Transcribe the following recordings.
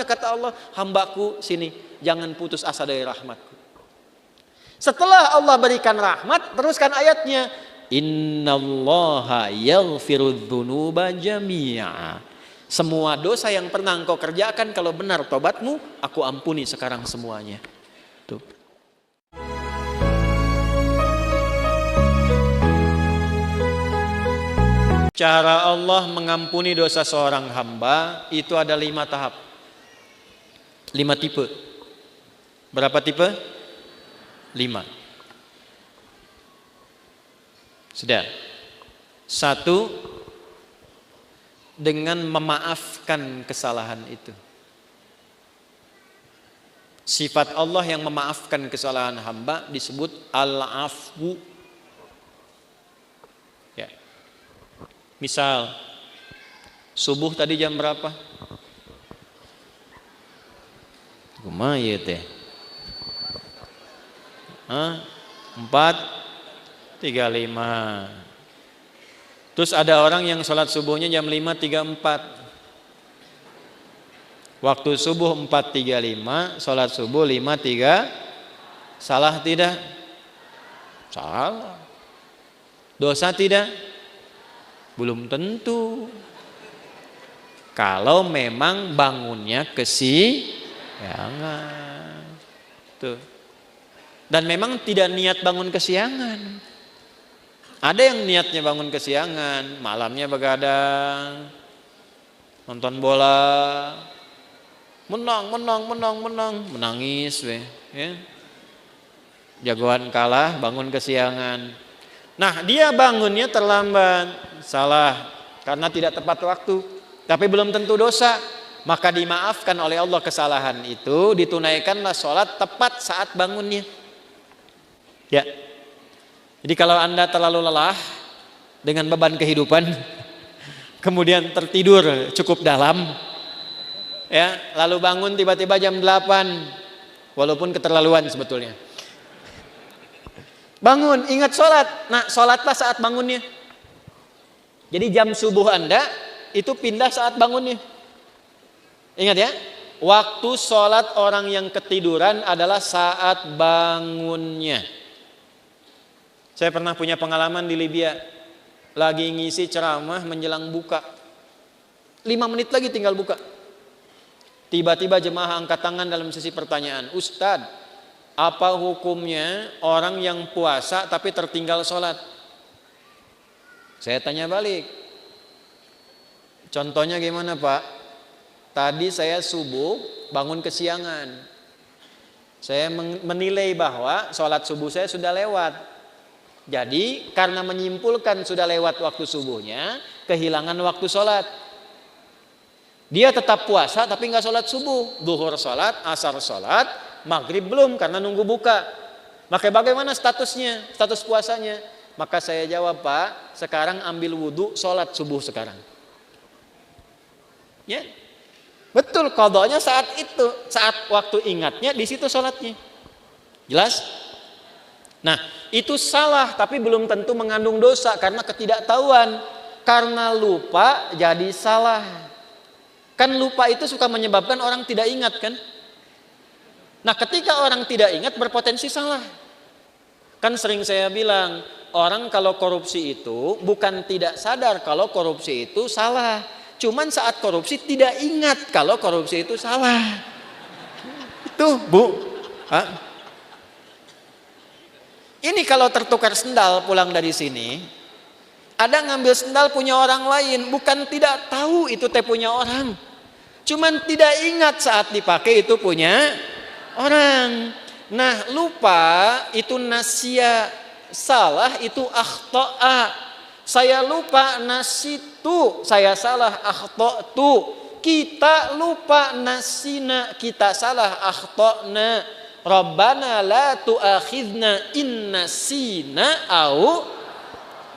kata Allah, hambaku sini, jangan putus asa dari rahmatku. Setelah Allah berikan rahmat, teruskan ayatnya, innallaha yaghfirudz dzunuba jami'a. Semua dosa yang pernah engkau kerjakan, kalau benar tobatmu, aku ampuni sekarang semuanya. Tuh. Cara Allah mengampuni dosa seorang hamba itu ada 5 tahap, 5 tipe. Berapa tipe? 5. Sudah. 1, dengan memaafkan kesalahan itu. Sifat Allah yang memaafkan kesalahan hamba disebut al-afwu. Ya. Misal subuh tadi jam berapa? Kumaha ieu teh? 4:35. Terus ada orang yang sholat subuhnya jam 5:34. Waktu subuh 4:35, sholat subuh 5:3. Salah tidak? Salah. Dosa tidak? Belum tentu. Kalau memang bangunnya kesiangan. Tuh. Dan memang tidak niat bangun kesiangan. Ada yang niatnya bangun kesiangan, malamnya begadang, nonton bola, menang, menangis, ya. Jagoan kalah, bangun kesiangan. Nah, dia bangunnya terlambat, salah, karena tidak tepat waktu, tapi belum tentu dosa. Maka dimaafkan oleh Allah kesalahan itu, ditunaikanlah sholat tepat saat bangunnya. Ya. Jadi kalau Anda terlalu lelah dengan beban kehidupan, kemudian tertidur cukup dalam, ya, lalu bangun tiba-tiba jam 8, walaupun keterlaluan sebetulnya. Bangun, ingat sholat. Nah, sholatlah saat bangunnya. Jadi jam subuh Anda itu pindah saat bangunnya. Ingat ya, waktu sholat orang yang ketiduran adalah saat bangunnya. Saya pernah punya pengalaman di Libya. Lagi ngisi ceramah menjelang buka. 5 menit lagi tinggal buka. Tiba-tiba jemaah angkat tangan dalam sesi pertanyaan. Ustadz, apa hukumnya orang yang puasa tapi tertinggal sholat? Saya tanya balik. Contohnya gimana Pak? Tadi saya subuh bangun kesiangan. Saya menilai bahwa sholat subuh saya sudah lewat. Jadi karena menyimpulkan sudah lewat waktu subuhnya, kehilangan waktu sholat. Dia tetap puasa tapi nggak sholat subuh. Zuhur sholat, asar sholat, maghrib belum karena nunggu buka. Maka bagaimana statusnya, status puasanya? Maka saya jawab, Pak, sekarang ambil wudhu, sholat subuh sekarang. Ya, betul, qadanya saat itu, saat waktu ingatnya di situ sholatnya. Jelas? Nah, itu salah tapi belum tentu mengandung dosa karena ketidaktahuan. Karena lupa jadi salah. Kan lupa itu suka menyebabkan orang tidak ingat kan? Nah, ketika orang tidak ingat berpotensi salah. Kan sering saya bilang, orang kalau korupsi itu bukan tidak sadar kalau korupsi itu salah. Cuman saat korupsi tidak ingat kalau korupsi itu salah. Itu, Bu. Hah? Ini kalau tertukar sendal pulang dari sini, ada ngambil sendal punya orang lain, bukan tidak tahu itu teh punya orang. Cuman tidak ingat saat dipakai itu punya orang. Nah, lupa itu nasya, salah itu akhta'a. Saya lupa nasitu, saya salah akhta'tu. Kita lupa nasina, kita salah akhta'na. Rabbana la tu'akhidna in nasina au.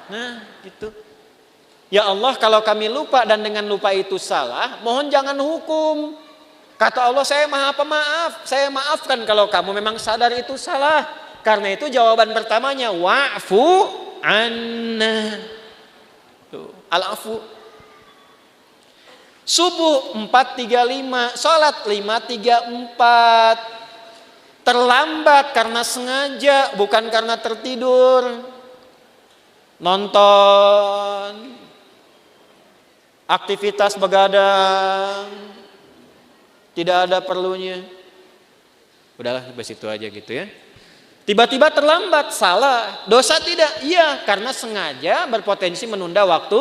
Nah, gitu. Ya Allah, kalau kami lupa dan dengan lupa itu salah, mohon jangan hukum. Kata Allah, saya maha pemaaf, saya maafkan kalau kamu memang sadar itu salah. Karena itu jawaban pertamanya wa'fu anna. Al-afu. Subuh 4.35, sholat 5.34. Terlambat karena sengaja, bukan karena tertidur. Nonton, aktivitas begadang, tidak ada perlunya. Udahlah, bes itu aja gitu ya. Tiba-tiba terlambat, salah. Dosa tidak? Iya, karena sengaja berpotensi menunda waktu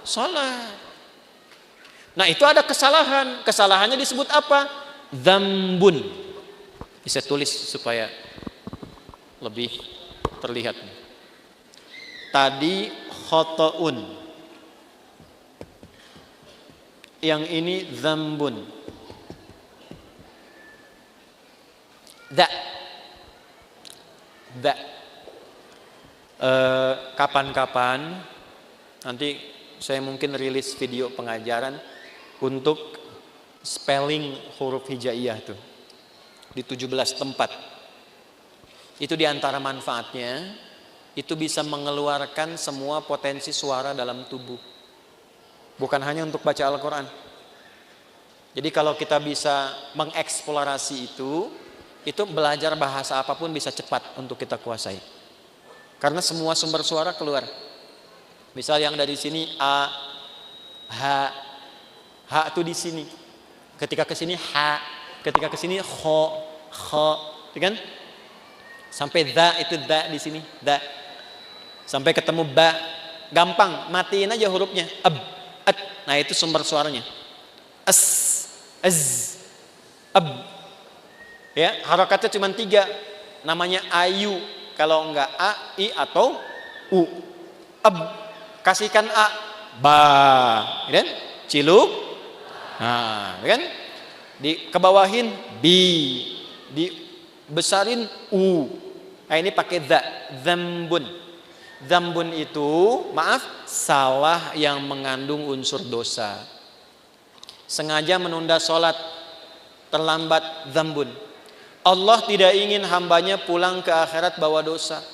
sholat. Nah, itu ada kesalahan. Kesalahannya disebut apa? Dzambun. Bisa tulis supaya lebih terlihat. Tadi khotoun. Yang ini dzambun. Kapan-kapan nanti saya mungkin rilis video pengajaran untuk spelling huruf hijaiyah tuh di 17 tempat. Itu diantara manfaatnya, itu bisa mengeluarkan semua potensi suara dalam tubuh. Bukan hanya untuk baca Al-Quran. Jadi kalau kita bisa mengeksplorasi itu belajar bahasa apapun bisa cepat untuk kita kuasai. Karena semua sumber suara keluar. Misal yang dari sini A, H itu di sini. Ketika ke sini H, ketika ke sini kho, kan? Sampai dha itu dha di sini, dha. Sampai ketemu ba, gampang, matiin aja hurufnya. Ab, at. Nah, itu sumber suaranya. As, az, ab. Ya, harokatnya cuma 3. Namanya ayu. Kalau enggak a, i atau u. Ab. Kasihkan a, ba. Kan? Ciluk. Nah, kan? Dikebawahin bi. Dibesarin u. Nah, ini pakai dha, dzambun. Dzambun itu, maaf, salah yang mengandung unsur dosa. Sengaja menunda sholat, terlambat, dzambun. Allah tidak ingin hambanya pulang ke akhirat bawa dosa.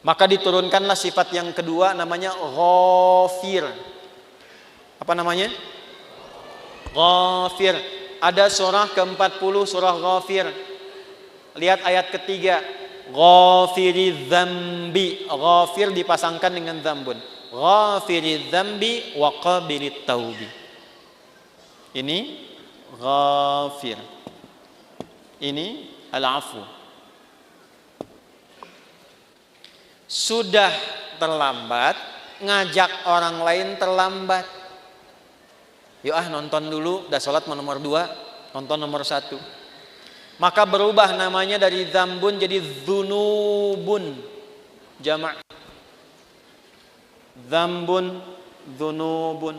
Maka diturunkanlah sifat yang kedua, namanya ghafir. Apa namanya? Ghafir. Ada surah ke-40, surah Ghafir. Lihat ayat ketiga. Ghafiri dzambi. Ghafir dipasangkan dengan dzambun. Ghafiri dzambi wa qabilit taubi. Ini ghafir. Ini al-afu. Sudah terlambat, ngajak orang lain terlambat. Yuk nonton dulu, udah sholat nomor 2, nonton nomor 1. Maka berubah namanya dari dzambun jadi dzunubun. Jamak. Dzambun, dzunubun.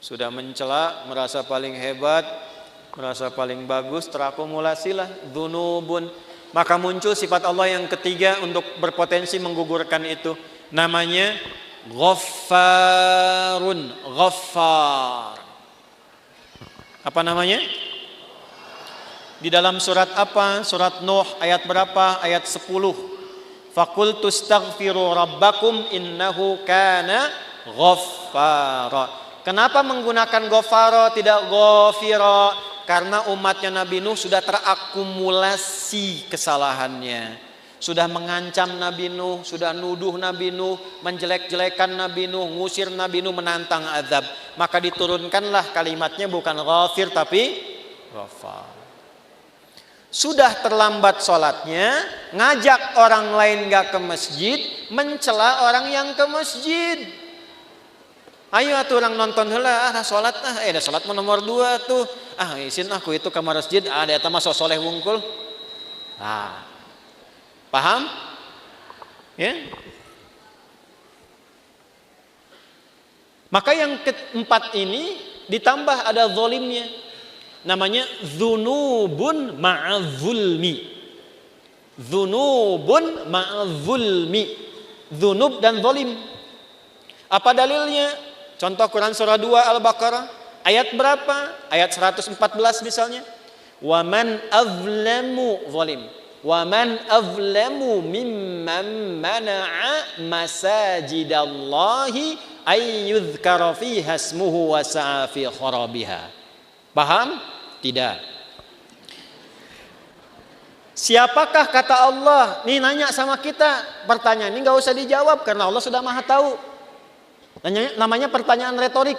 Sudah mencela, merasa paling hebat, merasa paling bagus, terakumulasilah dzunubun. Maka muncul sifat Allah yang ketiga untuk berpotensi menggugurkan itu. Namanya Ghaffarun. Ghaffar. Apa namanya? Di dalam surat apa? Surat Nuh ayat berapa? Ayat 10. Faqultu astaghfiru rabbakum innahu kana ghaffara. Kenapa menggunakan Ghafara tidak Ghafira? Karena umatnya Nabi Nuh sudah terakumulasi kesalahannya. Sudah mengancam Nabi Nuh, sudah nuduh Nabi Nuh, menjelek-jelekan Nabi Nuh, ngusir Nabi Nuh, menantang azab. Maka diturunkanlah kalimatnya bukan Ghafir tapi Ghafar. Sudah terlambat sholatnya, ngajak orang lain gak ke masjid, mencela orang yang ke masjid. Ayo atuh orang nonton heula, sholat dah sholat nomor 2 tuh. Isin aku itu ke masjid, ada eta mah soleh wungkul. Paham? Ya. Maka yang keempat ini ditambah ada zalimnya. Namanya dzunubun ma'adzulmi. Dzunubun ma'adzulmi. Dzunub dan zalim. Apa dalilnya? Contoh Quran surah 2 Al-Baqarah ayat berapa? Ayat 114 misalnya. Wa man azlamu zalim. Wa man azlamu mimman mana'a masajidallahi ay yudhkara fiha ismuhu wa sa'a fi kharabiha. Paham? Tidak. Siapakah kata Allah? Nih nanya sama kita. Pertanyaan ini nggak usah dijawab karena Allah sudah Maha tahu. Namanya pertanyaan retorik.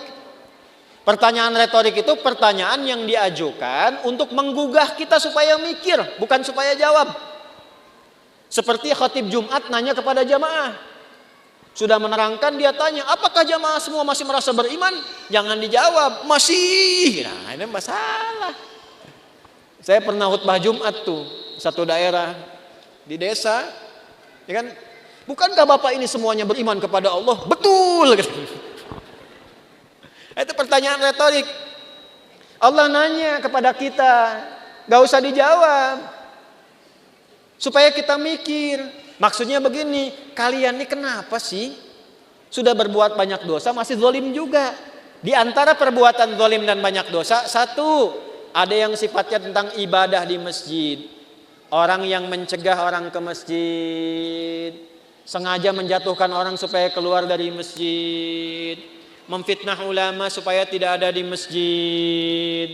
Pertanyaan retorik itu pertanyaan yang diajukan untuk menggugah kita supaya mikir, bukan supaya jawab. Seperti khatib Jumat nanya kepada jamaah. Sudah menerangkan, dia tanya, apakah jamaah semua masih merasa beriman? Jangan dijawab, masih. Nah, ini masalah. Saya pernah khutbah Jumat tuh, satu daerah di desa, ya kan? Bukankah Bapak ini semuanya beriman kepada Allah? Betul. Itu pertanyaan retorik. Allah nanya kepada kita, gak usah dijawab, supaya kita mikir. Maksudnya begini, kalian ini kenapa sih sudah berbuat banyak dosa masih zalim juga? Di antara perbuatan zalim dan banyak dosa, satu, ada yang sifatnya tentang ibadah di masjid. Orang yang mencegah orang ke masjid, sengaja menjatuhkan orang supaya keluar dari masjid, memfitnah ulama supaya tidak ada di masjid.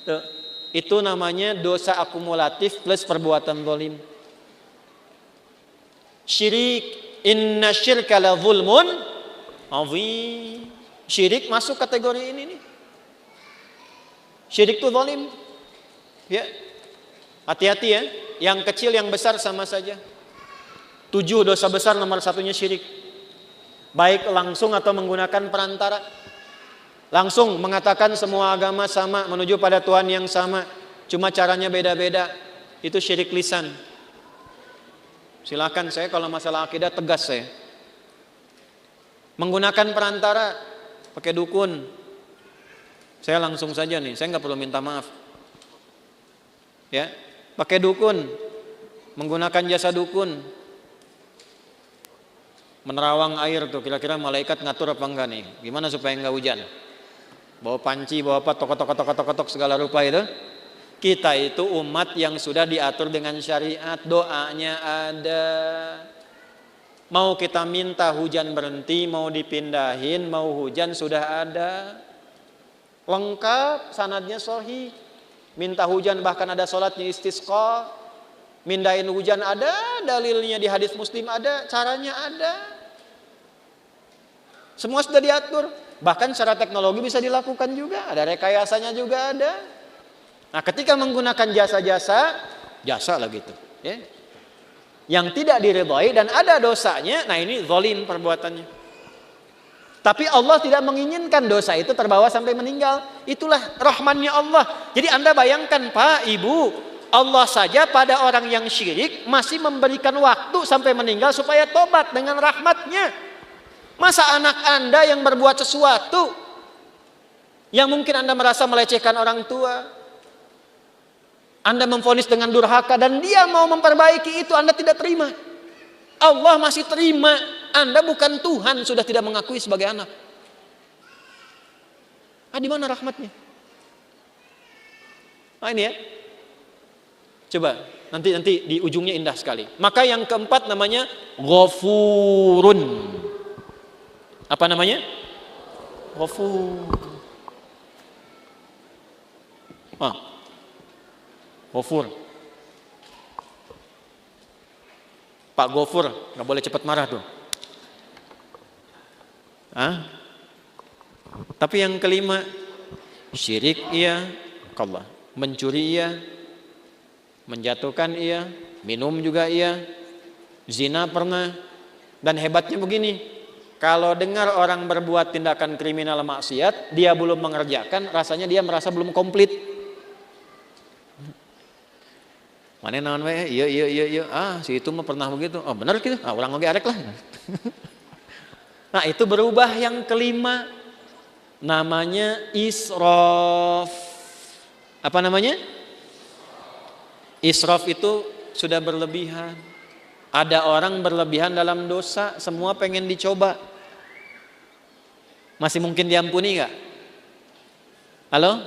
Tuh, itu namanya dosa akumulatif plus perbuatan zalim. Syirik, inna syirka la zulmun azim. Syirik masuk kategori ini nih. Syirik itu zalim. Ya. Hati-hati ya, yang kecil yang besar sama saja. 7 dosa besar nomor satunya syirik. Baik langsung atau menggunakan perantara. Langsung mengatakan semua agama sama, menuju pada Tuhan yang sama, cuma caranya beda-beda. Itu syirik lisan. Silakan, saya kalau masalah akidah tegas saya. Menggunakan perantara, pakai dukun. Saya langsung saja nih, saya nggak perlu minta maaf. Ya, pakai dukun, menggunakan jasa dukun. Menerawang air tuh, kira-kira malaikat ngatur apa enggak nih? Gimana supaya enggak hujan? Bawa panci, bawa apa, tokotok segala rupa itu. Kita itu umat yang sudah diatur dengan syariat, doanya ada. Mau kita minta hujan berhenti, mau dipindahin, mau hujan sudah ada. Lengkap, sanadnya sahih. Minta hujan bahkan ada sholatnya istisqa. Mindahin hujan ada, dalilnya di hadis Muslim ada, caranya ada. Semua sudah diatur. Bahkan secara teknologi bisa dilakukan juga, ada rekayasanya juga ada. Nah, ketika menggunakan jasa-jasa, jasa lah gitu, ya. Yang tidak diridhai dan ada dosanya, nah ini zalim perbuatannya. Tapi Allah tidak menginginkan dosa itu terbawa sampai meninggal. Itulah rahmannya Allah. Jadi Anda bayangkan Pak, Ibu, Allah saja pada orang yang syirik masih memberikan waktu sampai meninggal supaya tobat dengan rahmatnya. Masa anak Anda yang berbuat sesuatu yang mungkin Anda merasa melecehkan orang tua, Anda memvonis dengan durhaka dan dia mau memperbaiki itu, Anda tidak terima. Allah masih terima. Anda bukan Tuhan, sudah tidak mengakui sebagai anak. Di mana rahmatnya? Ini ya. Coba nanti di ujungnya indah sekali. Maka yang keempat namanya Ghafurun. Apa namanya? Ghafur. Ghafur. Pak Ghafur, nggak boleh cepat marah tuh. Tapi yang kelima, syirik iya, Allah, mencuri iya, menjatuhkan iya, minum juga iya, zina pernah. Dan hebatnya begini, kalau dengar orang berbuat tindakan kriminal maksiat, dia belum mengerjakan, rasanya dia merasa belum komplit. Mana naon we? Iya. Si itu mah pernah begitu. Oh, benar gitu. Orang oge arek lah. Nah, itu berubah yang kelima. Namanya israf. Apa namanya? Israf itu sudah berlebihan. Ada orang berlebihan dalam dosa, semua pengen dicoba. Masih mungkin diampuni enggak? Halo?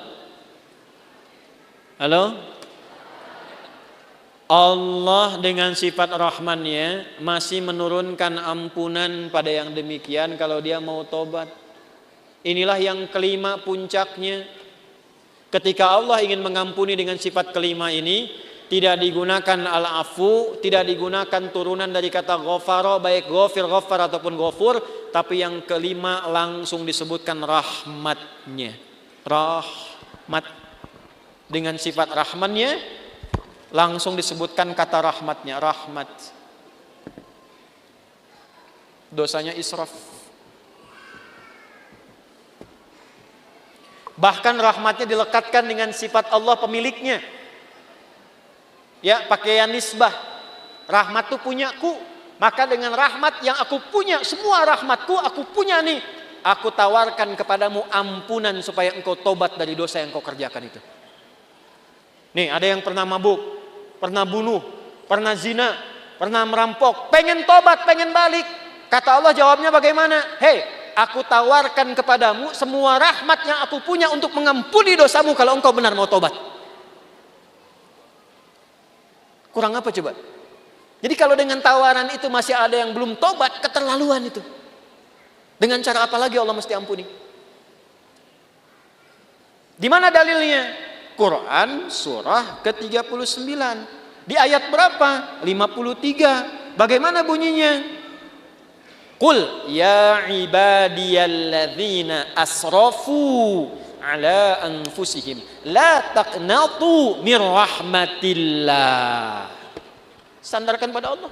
Allah dengan sifat Rahman-Nya masih menurunkan ampunan pada yang demikian kalau dia mau tobat. Inilah yang kelima puncaknya. Ketika Allah ingin mengampuni dengan sifat kelima ini, tidak digunakan al-afu, tidak digunakan turunan dari kata ghafara, baik ghafir, ghafar ataupun ghafur, tapi yang kelima langsung disebutkan rahmatnya. Rahmat. Dengan sifat Rahman-Nya langsung disebutkan kata rahmatnya, rahmat. Dosanya israf. Bahkan rahmatnya dilekatkan dengan sifat Allah pemiliknya. Ya, pakaian nisbah. Rahmat itu punyaku. Maka dengan rahmat yang aku punya, semua rahmatku aku punya nih. Aku tawarkan kepadamu ampunan supaya engkau tobat dari dosa yang kau kerjakan itu. Nih, ada yang pernah mabuk, pernah bunuh, pernah zina, pernah merampok, pengen tobat, pengen balik. Kata Allah jawabnya bagaimana? Hei, aku tawarkan kepadamu semua rahmat yang aku punya untuk mengampuni dosamu kalau engkau benar mau tobat. Kurang apa coba? Jadi kalau dengan tawaran itu masih ada yang belum tobat, keterlaluan itu. Dengan cara apa lagi Allah mesti ampuni? Di mana dalilnya? Quran surah ke-39. Di ayat berapa? 53. Bagaimana bunyinya? Qul ya ibadiyalladzina asrafu ala anfusihim la taqnatu mir rahmatillah. Sandarkan pada Allah.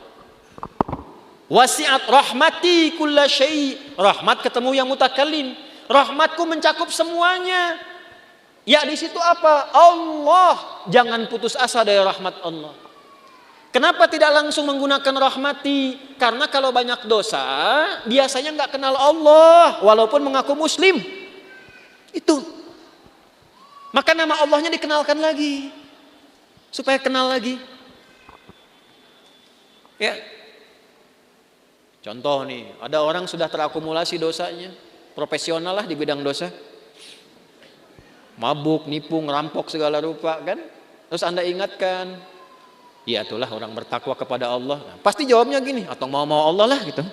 Wasi'at rahmati kulla syai'. Rahmat ketemu yang mutakallim. Rahmatku mencakup semuanya. Ya di situ apa? Allah. Jangan putus asa dari rahmat Allah. Kenapa tidak langsung menggunakan rahmati? Karena kalau banyak dosa, biasanya nggak kenal Allah, walaupun mengaku Muslim. Itu. Maka nama Allahnya dikenalkan lagi, supaya kenal lagi. Ya. Contoh nih, ada orang sudah terakumulasi dosanya, profesional lah di bidang dosa. Mabuk, nipu, ngerampok segala rupa kan. Terus Anda ingatkan, ya itulah orang bertakwa kepada Allah. Nah, pasti jawabnya gini, atau mau Allah lah gitu.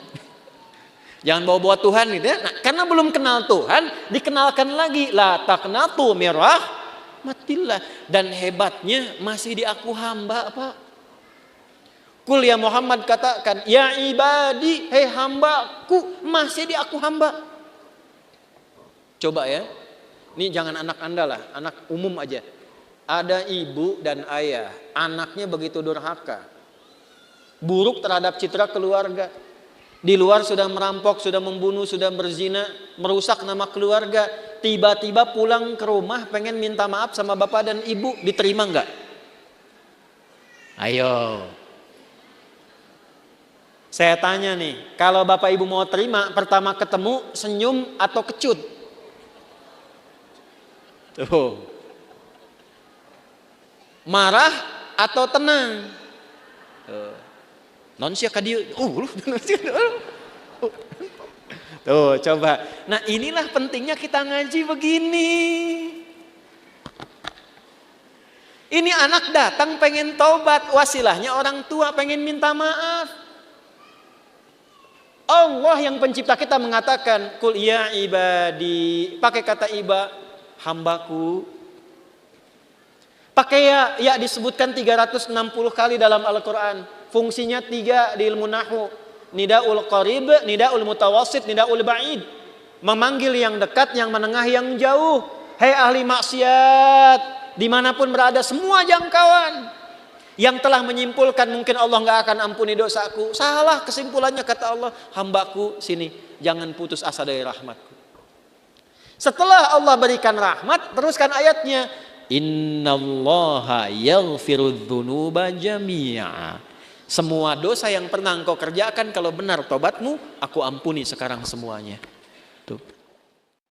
Jangan bawa-bawa Tuhan gitu ya. Nah, karena belum kenal Tuhan, dikenalkan lagi la taqnatu mir rahmatillah. Dan hebatnya masih diaku hamba, Pak. Kul ya Muhammad katakan, ya ibadi, hei hambaku, masih diaku hamba. Coba ya. Ini jangan anak Anda lah, anak umum aja. Ada ibu dan ayah, anaknya begitu durhaka, buruk terhadap citra keluarga. Di luar sudah merampok, sudah membunuh, sudah berzina, merusak nama keluarga. Tiba-tiba pulang ke rumah pengen minta maaf sama bapak dan ibu, diterima enggak? Ayo. Saya tanya nih, kalau bapak ibu mau terima, pertama ketemu senyum atau kecut? Tuh. Marah atau tenang? Non sia ka dieu. Tuh, coba. Nah, inilah pentingnya kita ngaji begini. Ini anak datang pengen taubat, wasilahnya orang tua pengen minta maaf. Allah yang pencipta kita mengatakan, "Qul ya ibadi." Pakai kata iba, hambaku. Pakai ya disebutkan 360 kali dalam Al-Quran. Fungsinya 3 di ilmu nahwu. Nidaul qarib, nidaul mutawassit, nidaul ba'id. Memanggil yang dekat, yang menengah, yang jauh. Hei ahli maksiat, dimanapun berada, semua jangkauan. Yang telah menyimpulkan mungkin Allah gak akan ampuni dosaku. Salah kesimpulannya kata Allah, hambaku sini, jangan putus asa dari rahmatku. Setelah Allah berikan rahmat, teruskan ayatnya. Innallaha yaghfirudz dzunuba jami'a. Semua dosa yang pernah engkau kerjakan, kalau benar tobatmu, aku ampuni sekarang semuanya. Tuh.